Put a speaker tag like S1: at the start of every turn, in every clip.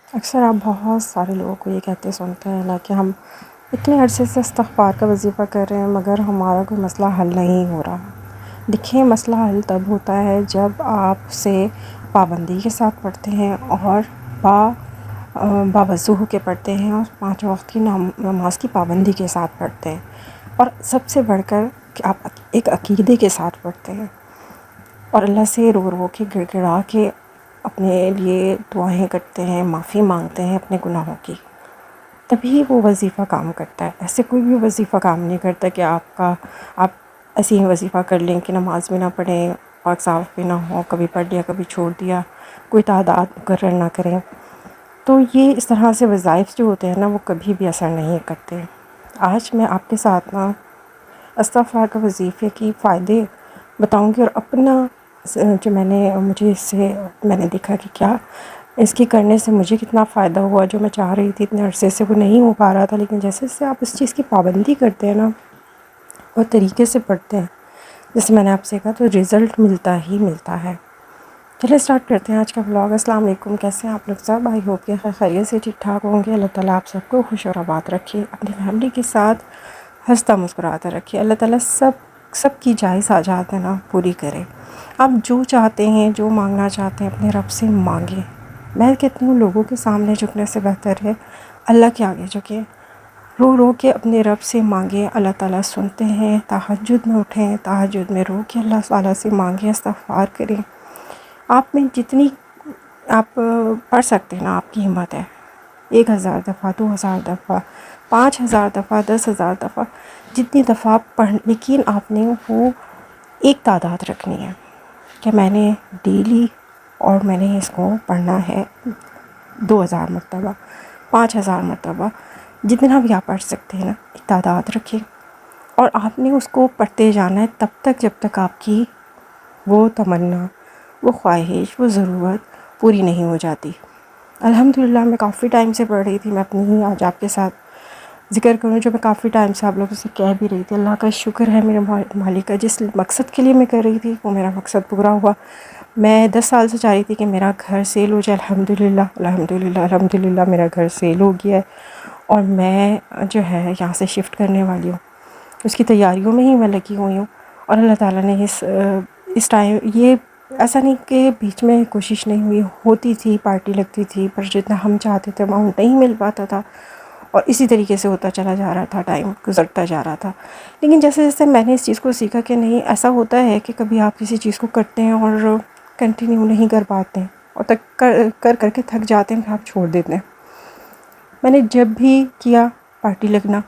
S1: اکثر آپ بہت سارے لوگوں کو یہ کہتے سنتے ہیں نا کہ ہم اتنے عرصے سے استغفار کا وظیفہ کر رہے ہیں مگر ہمارا کوئی مسئلہ حل نہیں ہو رہا۔ دیکھیں، مسئلہ حل تب ہوتا ہے جب آپ اسے پابندی کے ساتھ پڑھتے ہیں اور باوضو ہو کے پڑھتے ہیں اور 5 وقت کی نماز کی پابندی کے ساتھ پڑھتے ہیں، اور سب سے بڑھ کر کہ آپ ایک عقیدے کے ساتھ پڑھتے ہیں اور اللہ سے رو رو کے گڑ گڑا کے اپنے لیے دعائیں کرتے ہیں، معافی مانگتے ہیں اپنے گناہوں کی، تبھی وہ وظیفہ کام کرتا ہے۔ ایسے کوئی بھی وظیفہ کام نہیں کرتا کہ آپ ایسے ہی وظیفہ کر لیں کہ نماز بھی نہ پڑھیں، پاک صاف بھی نہ ہو، کبھی پڑھ لیا کبھی چھوڑ دیا، کوئی تعداد مقرر نہ کریں، تو یہ اس طرح سے وظائف جو ہوتے ہیں نا وہ کبھی بھی اثر نہیں کرتے۔ آج میں آپ کے ساتھ نا استغفار کے وظیفے کی فائدے بتاؤں گی، اور اپنا جو مجھے اس سے میں نے دیکھا کہ کیا اس کے کرنے سے مجھے کتنا فائدہ ہوا، جو میں چاہ رہی تھی اتنے عرصے سے وہ نہیں ہو پا رہا تھا، لیکن جیسے جیسے آپ اس چیز کی پابندی کرتے ہیں نا اور طریقے سے پڑھتے ہیں، جیسے میں نے آپ سے کہا، تو رزلٹ ملتا ہی ملتا ہے۔ چلے اسٹارٹ کرتے ہیں آج کا ولاگ۔ السلام علیکم، کیسے ہیں آپ لوگ سب؟ آئی ہوپ کہ خیریت سے ٹھیک ٹھاک ہوں گے۔ اللہ تعالیٰ آپ سب کو خوش اور آباد رکھے، اپنی فیملی کے ساتھ ہنستا مسکراتا رکھے۔ اللہ تعالیٰ سب کی جائز حاجات ہے نا پوری کرے۔ آپ جو چاہتے ہیں، جو مانگنا چاہتے ہیں اپنے رب سے مانگیں۔ میں کہتی ہوں لوگوں کے سامنے جھکنے سے بہتر ہے اللہ کے آگے جھکیں، رو رو کے اپنے رب سے مانگیں، اللہ تعالیٰ سنتے ہیں۔ تہجد میں اٹھیں، تہجد میں رو کے اللہ تعالیٰ سے مانگیں، استغفار کریں۔ آپ میں جتنی آپ پڑھ سکتے ہیں نا، آپ کی ہمت ہے، 1000 دفعہ، 2000 دفعہ، 5000 دفعہ، 10,000 دفعہ، جتنی دفعہ آپ پڑھ، لیکن آپ نے وہ ایک تعداد رکھنی ہے کہ میں نے ڈیلی اور میں نے اس کو پڑھنا ہے 2000 مرتبہ، 5000 مرتبہ، جتنا بھی آپ پڑھ سکتے ہیں نا، ایک تعداد رکھیں، اور آپ نے اس کو پڑھتے جانا ہے تب تک جب تک آپ کی وہ تمنا، وہ خواہش، وہ ضرورت پوری نہیں ہو جاتی۔ الحمدللہ میں کافی ٹائم سے پڑھ رہی تھی، میں اپنی ہی آج آپ کے ساتھ ذکر کروں جو میں کافی ٹائم سے آپ لوگوں سے کہہ بھی رہی تھی۔ اللہ کا شکر ہے میرے مالک کا، جس مقصد کے لیے میں کر رہی تھی وہ میرا مقصد پورا ہوا۔ میں 10 سال سے چاہ رہی تھی کہ میرا گھر سیل ہو جائے، الحمدللہ الحمدللہ الحمدللہ میرا گھر سیل ہو گیا ہے، اور میں جو ہے یہاں سے شفٹ کرنے والی ہوں، اس کی تیاریوں میں ہی میں لگی ہوئی ہوں۔ اور اللہ تعالیٰ نے اس ٹائم، یہ ایسا نہیں کہ بیچ میں کوشش نہیں ہوئی، ہوتی تھی، پارٹی لگتی تھی، پر جتنا ہم چاہتے تھے اماؤنٹ نہیں مل پاتا تھا، اور اسی طریقے سے ہوتا چلا جا رہا تھا، ٹائم گزرتا جا رہا تھا۔ لیکن جیسے جیسے میں نے اس چیز کو سیکھا کہ نہیں، ایسا ہوتا ہے کہ کبھی آپ کسی چیز کو کرتے ہیں اور کنٹینیو نہیں کر پاتے ہیں، اور کر کے تھک جاتے ہیں، پھر آپ چھوڑ دیتے ہیں۔ میں نے جب بھی کیا پارٹی لگنا،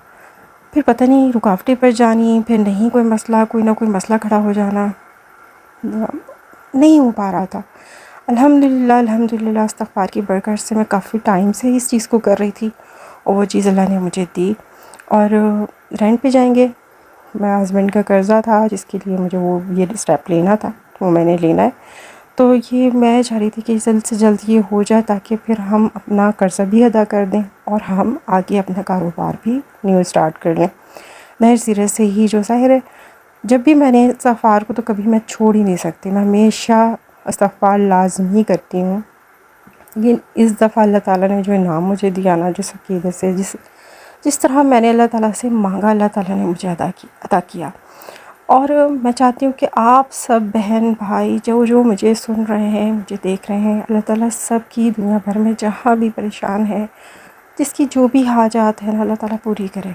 S1: پھر پتہ نہیں رکاوٹیں پڑ جانی، پھر نہیں کوئی مسئلہ، کوئی نہ کوئی مسئلہ کھڑا ہو جانا، نہیں ہو پا رہا تھا۔ الحمدللہ الحمدللہ استغفار کی برکت سے میں کافی ٹائم سے اس چیز کو کر رہی تھی، اور وہ چیز اللہ نے مجھے دی۔ اور رینٹ پہ جائیں گے، میں ہسبینڈ کا قرضہ تھا جس کے لیے مجھے یہ اسٹیپ لینا تھا، وہ میں نے لینا ہے، تو یہ میں چاہ رہی تھی کہ جلد سے جلد یہ ہو جائے تاکہ پھر ہم اپنا قرضہ بھی ادا کر دیں اور ہم آگے اپنا کاروبار بھی نیو اسٹارٹ کر لیں نئے سرے سے ہی۔ جو ظاہر ہے جب بھی میں نے استغفار کو تو کبھی میں چھوڑ ہی نہیں سکتی، میں ہمیشہ استغفار لازمی کرتی ہوں۔ لیکن اس دفعہ اللہ تعالیٰ نے جو انعام مجھے دیا نا، جس عقیدے سے، جس طرح میں نے اللہ تعالیٰ سے مانگا، اللہ تعالیٰ نے مجھے عطا کیا۔ اور میں چاہتی ہوں کہ آپ سب بہن بھائی جو مجھے سن رہے ہیں، مجھے دیکھ رہے ہیں، اللہ تعالیٰ سب کی دنیا بھر میں جہاں بھی پریشان ہے، جس کی جو بھی حاجات ہیں اللہ تعالیٰ پوری کرے۔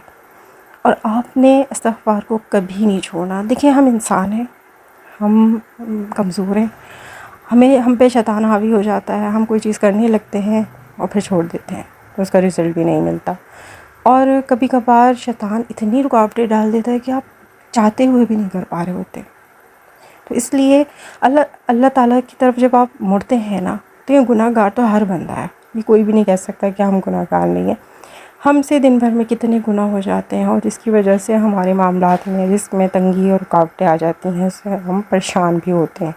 S1: اور آپ نے استغفار کو کبھی نہیں چھوڑنا۔ دیکھیں، ہم انسان ہیں، ہم کمزور ہیں، ہم پہ شیطان حاوی ہو جاتا ہے، ہم کوئی چیز کرنے لگتے ہیں اور پھر چھوڑ دیتے ہیں، تو اس کا رزلٹ بھی نہیں ملتا۔ اور کبھی کبھار شیطان اتنی رکاوٹیں ڈال دیتا ہے کہ آپ چاہتے ہوئے بھی نہیں کر پا رہے ہوتے۔ تو اس لیے اللہ تعالیٰ کی طرف جب آپ مڑتے ہیں نا، تو یہ گناہ گار تو ہر بندہ ہے، یہ کوئی بھی نہیں کہہ سکتا کہ ہم گناہ گار نہیں ہیں۔ ہم سے دن بھر میں کتنے گناہ ہو جاتے ہیں، اور جس کی وجہ سے ہمارے معاملات میں جس میں تنگی اور رکاوٹیں آ جاتی ہیں، اس سے ہم پریشان بھی ہوتے ہیں،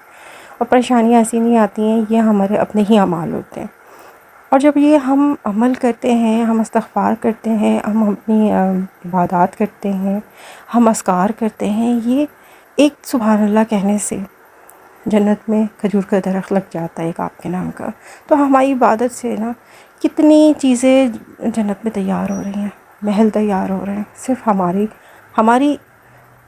S1: اور پریشانیاں ایسی نہیں آتی ہیں، یہ ہمارے اپنے ہی اعمال ہوتے ہیں۔ اور جب یہ ہم عمل کرتے ہیں، ہم استغفار کرتے ہیں، ہم اپنی عبادات کرتے ہیں، ہم اذکار کرتے ہیں، یہ ایک سبحان اللہ کہنے سے جنت میں کھجور کا درخت لگ جاتا ہے ایک آپ کے نام کا. تو ہماری عبادت سے نا کتنی چیزیں جنت میں تیار ہو رہی ہیں، محل تیار ہو رہے ہیں. صرف ہماری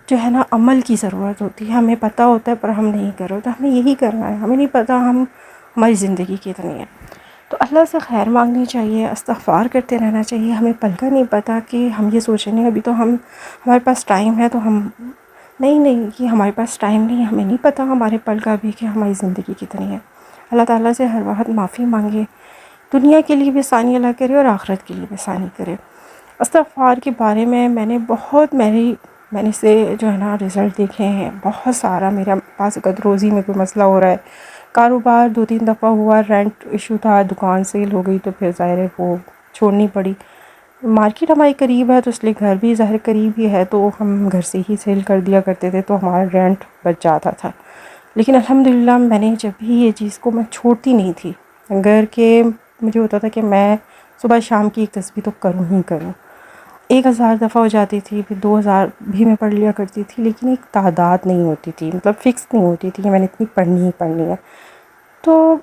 S1: جو ہے نا عمل کی ضرورت ہوتی ہے. ہمیں پتہ ہوتا ہے پر ہم نہیں کر رہے، تو ہمیں یہی کرنا ہے. ہمیں نہیں پتہ ہماری زندگی کتنی ہے، تو اللہ سے خیر مانگنی چاہیے، استغفار کرتے رہنا چاہیے. ہمیں پل کا نہیں پتہ کہ ہم یہ سوچ رہے ہیں ابھی تو ہمارے پاس ٹائم ہے، تو ہم نہیں کہ ہمارے پاس ٹائم نہیں. ہمیں نہیں پتہ ہمارے پل کا بھی کہ ہماری زندگی کتنی ہے. اللہ تعالیٰ سے ہر وقت معافی مانگے، دنیا کے لیے بھی آسانی اللہ کرے اور آخرت کے لیے بھی آسانی کرے. استغفار کے بارے میں میں نے سے جو ہے نا رزلٹ دیکھے ہیں بہت سارا. میرے پاس اگر روزی میں کوئی مسئلہ ہو رہا ہے، کاروبار 2-3 دفعہ ہوا، رینٹ ایشو تھا، دکان سیل ہو گئی تو پھر ظاہر ہے وہ چھوڑنی پڑی. مارکیٹ ہماری قریب ہے تو اس لیے گھر بھی ظاہر قریب ہی ہے، تو ہم گھر سے ہی سیل کر دیا کرتے تھے، تو ہمارا رینٹ بچ جاتا تھا. لیکن الحمدللہ میں نے جب بھی یہ چیز کو میں چھوڑتی نہیں تھی. گھر کے مجھے ہوتا تھا کہ میں صبح شام کی ایک تسبیح تو کروں ہی کروں. 1000 دفعہ ہو جاتی تھی، پھر 2000 بھی میں پڑھ لیا کرتی تھی، لیکن ایک تعداد نہیں ہوتی تھی، مطلب فکس نہیں ہوتی تھی کہ میں نے اتنی پڑھنی ہی پڑھنی ہے. تو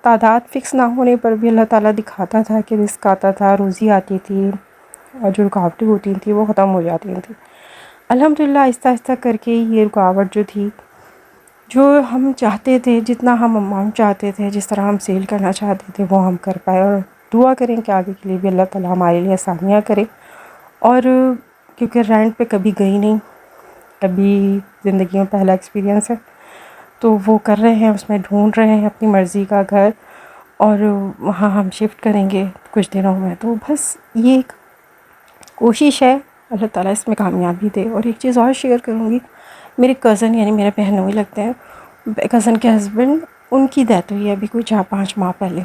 S1: تعداد فکس نہ ہونے پر بھی اللہ تعالیٰ دکھاتا تھا کہ رزق آتا تھا، روزی آتی تھی، اور جو رکاوٹیں ہوتی تھیں وہ ختم ہو جاتی تھیں. الحمدللہ آہستہ آہستہ کر کے یہ رکاوٹ جو تھی، جو ہم چاہتے تھے، جتنا ہم اماؤنٹ چاہتے تھے، جس طرح ہم سیل کرنا چاہتے تھے وہ ہم کر پائے. اور دعا کریں کہ آگے کے لیے بھی اللہ تعالیٰ ہمارے لیے آسانیاں کرے. اور کیونکہ رینٹ پہ کبھی گئی نہیں، کبھی زندگی میں پہلا ایکسپیرینس ہے، تو وہ کر رہے ہیں، اس میں ڈھونڈ رہے ہیں اپنی مرضی کا گھر، اور وہاں ہم شفٹ کریں گے کچھ دنوں میں. تو بس یہ ایک کوشش ہے، اللہ تعالیٰ اس میں کامیابی دے. اور ایک چیز اور شیئر کروں گی، میرے کزن یعنی میرے بہنوئی لگتے ہیں، کزن کے ہسبینڈ، ان کی ڈیتھ ہوئی ہے ابھی کوئی 4-5 ماہ پہلے.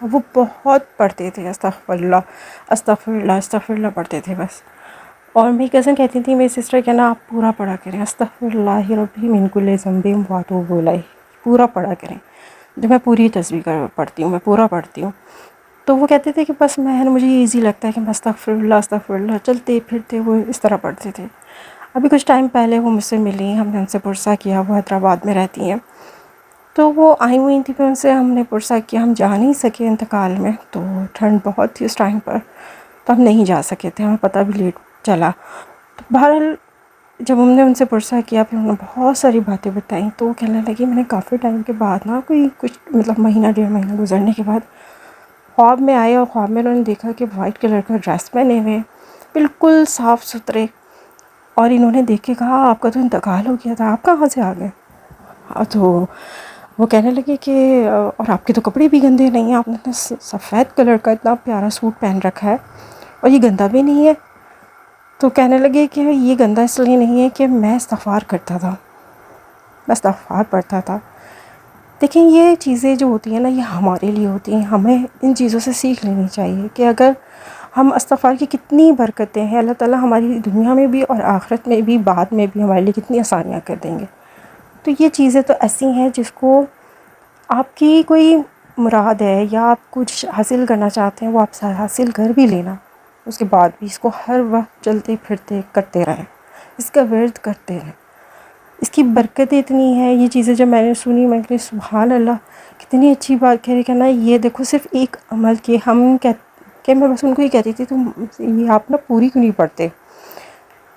S1: وہ بہت پڑھتے تھے، استغفر اللہ استغفر اللہ استغفر اللہ پڑھتے تھے بس. اور میری کزن کہتی تھی، میری سسٹر کہنا آپ پورا پڑھا کریں، استغفر اللہ ربی من کل ذنب واتوب الیہ، پورا پڑھا کریں. جب میں پوری تسبیح پڑھتی ہوں، میں پورا پڑھتی ہوں. تو وہ کہتے تھے کہ بس مجھے یہ ایزی لگتا ہے کہ میں استغفر اللہ چلتے پھرتے وہ اس طرح پڑھتے تھے. ابھی کچھ ٹائم پہلے وہ مجھ سے ملی، ہم نے ان سے پرسہ کیا، وہ حیدرآباد میں رہتی ہیں. تو وہ آئی ہوئی تھی، پھر ان سے ہم نے پرسہ کیا. ہم جا نہیں سکے انتقال میں، تو ٹھنڈ بہت تھی اس ٹائم پر، تو ہم نہیں جا سکے تھے، ہمیں پتہ بھی لیٹ چلا. تو بہرحال جب ہم نے ان سے پرسہ کیا، پھر انہوں نے بہت ساری باتیں بتائیں. تو وہ کہنے لگی میں نے کافی ٹائم کے بعد نا، کوئی کچھ مطلب مہینہ 1.5 مہینہ گزرنے کے بعد خواب میں آئے، اور خواب میں انہوں نے دیکھا کہ وائٹ کلر کا ڈریس پہنے ہوئے، بالکل صاف ستھرے. اور انہوں نے دیکھ کے کہا آپ کا تو انتقال ہو گیا تھا، آپ کہاں سے آ گئے؟ تو وہ کہنے لگے کہ اور آپ کے تو کپڑے بھی گندے نہیں ہیں، آپ نے سفید کلر کا اتنا پیارا سوٹ پہن رکھا ہے، اور یہ گندا بھی نہیں ہے. تو کہنے لگے کہ یہ گندا اس لیے نہیں ہے کہ میں استغفار کرتا تھا، میں استغفار پڑھتا تھا. دیکھیں یہ چیزیں جو ہوتی ہیں نا، یہ ہمارے لیے ہوتی ہیں. ہمیں ان چیزوں سے سیکھ لینی چاہیے کہ اگر ہم استغفار کی کتنی برکتیں ہیں، اللہ تعالیٰ ہماری دنیا میں بھی اور آخرت میں بھی، بعد میں بھی ہمارے لیے کتنی آسانیاں کر دیں گے. تو یہ چیزیں تو ایسی ہیں جس کو آپ کی کوئی مراد ہے یا آپ کچھ حاصل کرنا چاہتے ہیں، وہ آپ حاصل کر بھی لینا، اس کے بعد بھی اس کو ہر وقت چلتے پھرتے کرتے رہیں، اس کا ورد کرتے رہیں. اس کی برکتیں اتنی ہیں. یہ چیزیں جب میں نے سنی، میں کہ سبحان اللہ کتنی اچھی بات کہہ رہی. کہنا یہ دیکھو صرف ایک عمل کے کہ میں بس ان کو یہ کہتی تھی تم یہ آپ نا پوری کیوں نہیں پڑھتے.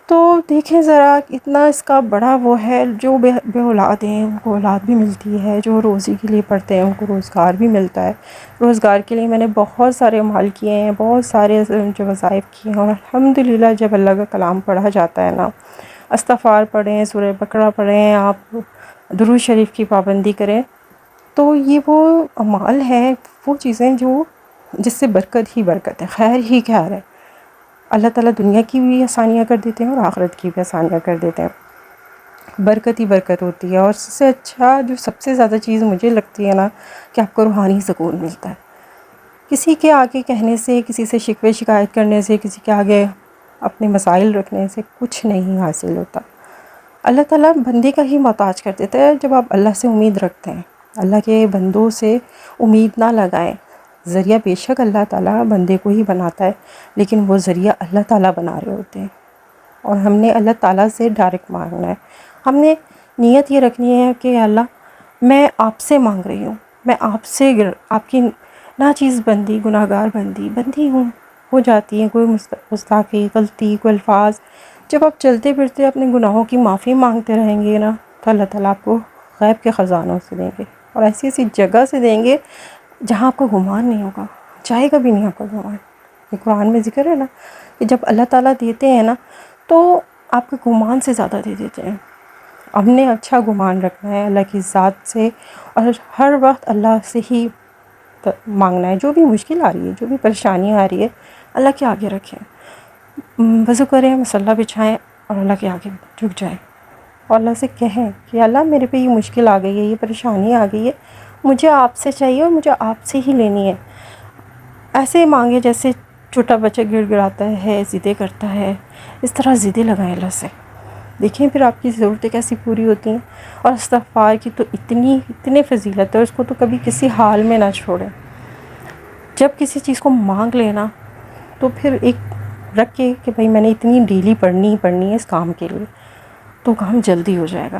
S1: تو دیکھیں ذرا اتنا اس کا بڑا وہ ہے. جو بے اولاد ہیں ان کو اولاد بھی ملتی ہے، جو روزی کے لیے پڑھتے ہیں ان کو روزگار بھی ملتا ہے. روزگار کے لیے میں نے بہت سارے عمل کیے ہیں، بہت سارے جو وظائف کیے ہیں، اور الحمدللہ جب اللہ کا کلام پڑھا جاتا ہے نا، استغفار پڑھیں، سورہ بقرہ پڑھیں، آپ درود شریف کی پابندی کریں، تو یہ وہ اعمال ہیں، وہ چیزیں جس سے برکت ہی برکت ہے، خیر ہی خیر ہے. اللہ تعالیٰ دنیا کی بھی آسانیاں کر دیتے ہیں اور آخرت کی بھی آسانیاں کر دیتے ہیں. برکت ہی برکت ہوتی ہے. اور سب سے اچھا جو سب سے زیادہ چیز مجھے لگتی ہے نا، کہ آپ کو روحانی سکون ملتا ہے. کسی کے آگے کہنے سے، کسی سے شکوے شکایت کرنے سے، کسی کے آگے اپنے مسائل رکھنے سے کچھ نہیں حاصل ہوتا. اللہ تعالیٰ بندے کا ہی محتاج کر دیتا ہے جب آپ اللہ سے امید رکھتے ہیں. اللہ کے بندوں سے امید نہ لگائیں. ذریعہ بے شک اللہ تعالیٰ بندے کو ہی بناتا ہے، لیکن وہ ذریعہ اللہ تعالیٰ بنا رہے ہوتے ہیں. اور ہم نے اللہ تعالیٰ سے ڈائریکٹ مانگنا ہے. ہم نے نیت یہ رکھنی ہے کہ اللہ میں آپ سے مانگ رہی ہوں، میں آپ سے آپ کی ناچیز بندی، گناہ گار بندی ہوں، ہو جاتی ہے کوئی گستاخی، غلطی، کوئی الفاظ۔ جب آپ چلتے پھرتے اپنے گناہوں کی معافی مانگتے رہیں گے نا، تو اللہ تعالیٰ آپ کو غیب کے خزانوں سے دیں گے، اور ایسی ایسی جگہ سے دیں گے جہاں آپ کو گمان نہیں ہوگا، چاہے گا بھی نہیں آپ کا گمان۔ یہ قرآن میں ذکر ہے نا کہ جب اللہ تعالیٰ دیتے ہیں نا تو آپ کے گمان سے زیادہ دے دیتے ہیں۔ ہم نے اچھا گمان رکھنا ہے اللہ کی ذات سے، اور ہر وقت اللہ سے ہی مانگنا ہے۔ جو بھی مشکل آ رہی ہے، جو بھی پریشانی آ رہی ہے، اللہ کے آگے رکھیں، وضو کریں، مصلی بچھائیں اور اللہ کے آگے جھک جائیں، اور اللہ سے کہیں کہ اللہ میرے پہ یہ مشکل آ گئی ہے، یہ پریشانی آ گئی ہے، مجھے آپ سے چاہیے اور مجھے آپ سے ہی لینی ہے۔ ایسے ہی مانگے جیسے چھوٹا بچہ گڑ گڑاتا ہے، ضدیں کرتا ہے، اس طرح ضدیں لگائیں اللہ سے، دیکھیں پھر آپ کی ضرورتیں کیسی پوری ہوتی ہیں۔ اور استغفار کی تو اتنی فضیلت ہے، اس کو تو کبھی کسی حال میں نہ چھوڑیں۔ جب کسی چیز کو مانگ لینا تو پھر ایک رکھ کے کہ بھئی میں نے اتنی ڈیلی پڑھنی ہے اس کام کے لیے، تو کام جلدی ہو جائے گا۔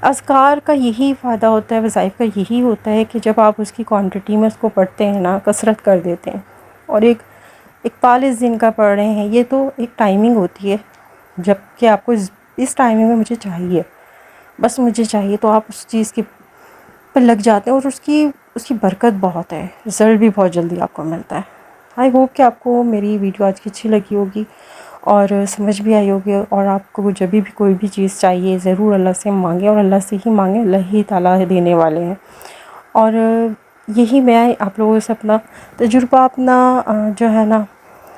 S1: اذکار کا یہی فائدہ ہوتا ہے، وظائف کا یہی ہوتا ہے کہ جب آپ اس کی کوانٹٹی میں اس کو پڑھتے ہیں نا، کثرت کر دیتے ہیں، اور ایک 41 دن کا پڑھ رہے ہیں، یہ تو ایک ٹائمنگ ہوتی ہے جب کہ آپ کو اس ٹائمنگ میں مجھے چاہیے، بس مجھے چاہیے، تو آپ اس چیز کی پر لگ جاتے ہیں، اور اس کی برکت بہت ہے، رزلٹ بھی بہت جلدی آپ کو ملتا ہے۔ آئی ہوپ کہ آپ کو میری ویڈیو آج کی اچھی لگی ہوگی اور سمجھ بھی آئی ہوگی، اور آپ کو جب بھی کوئی بھی چیز چاہیے ضرور اللہ سے مانگیں، اور اللہ سے ہی مانگیں، اللہ ہی تعالیٰ دینے والے ہیں۔ اور یہی میں آپ لوگوں سے اپنا تجربہ، اپنا جو ہے نا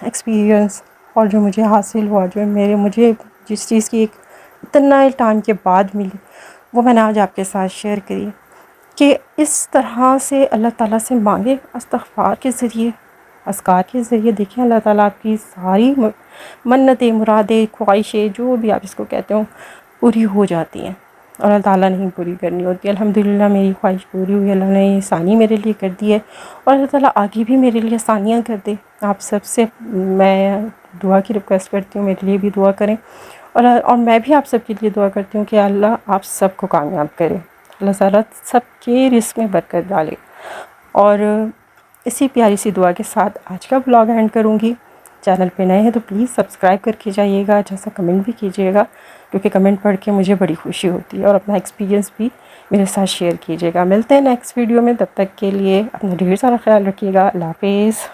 S1: ایکسپیرینس، اور جو مجھے حاصل ہوا، جو مجھے جس چیز کی ایک اتنا ٹائم کے بعد ملی، وہ میں نے آج آپ کے ساتھ شیئر کری، کہ اس طرح سے اللہ تعالیٰ سے مانگیں، استغفار کے ذریعے، اذکار کے ذریعے، دیکھیں اللہ تعالیٰ آپ کی ساری منتیں، مرادیں، خواہشیں، جو بھی آپ اس کو کہتے ہو، پوری ہو جاتی ہیں، اور اللہ تعالیٰ نے ہی پوری کرنی ہوتی ہے۔ الحمدللہ میری خواہش پوری ہوئی، اللہ نے آسانی میرے لیے کر دی ہے، اور اللہ تعالیٰ آگے بھی میرے لیے آسانیاں کر دے۔ آپ سب سے میں دعا کی ریکویسٹ کرتی ہوں، میرے لیے بھی دعا کریں، اور میں بھی آپ سب کے لیے دعا کرتی ہوں کہ اللہ آپ سب کو کامیاب کرے، اللہ تعالیٰ سب کے رزق میں برکت ڈالے۔ اور اسی پیاری سی دعا کے ساتھ آج کا بلاگ اینڈ کروں گی۔ چینل پہ نئے ہیں تو پلیز سبسکرائب کر کے جائیے گا، جیسا کمنٹ بھی کیجیے گا، کیونکہ کمنٹ پڑھ کے مجھے بڑی خوشی ہوتی ہے، اور اپنا ایکسپیرینس بھی میرے ساتھ شیئر کیجیے گا۔ ملتے ہیں نیکسٹ ویڈیو میں، تب تک کے لیے اپنا ڈھیر سارا خیال رکھیے گا۔ اللہ حافظ۔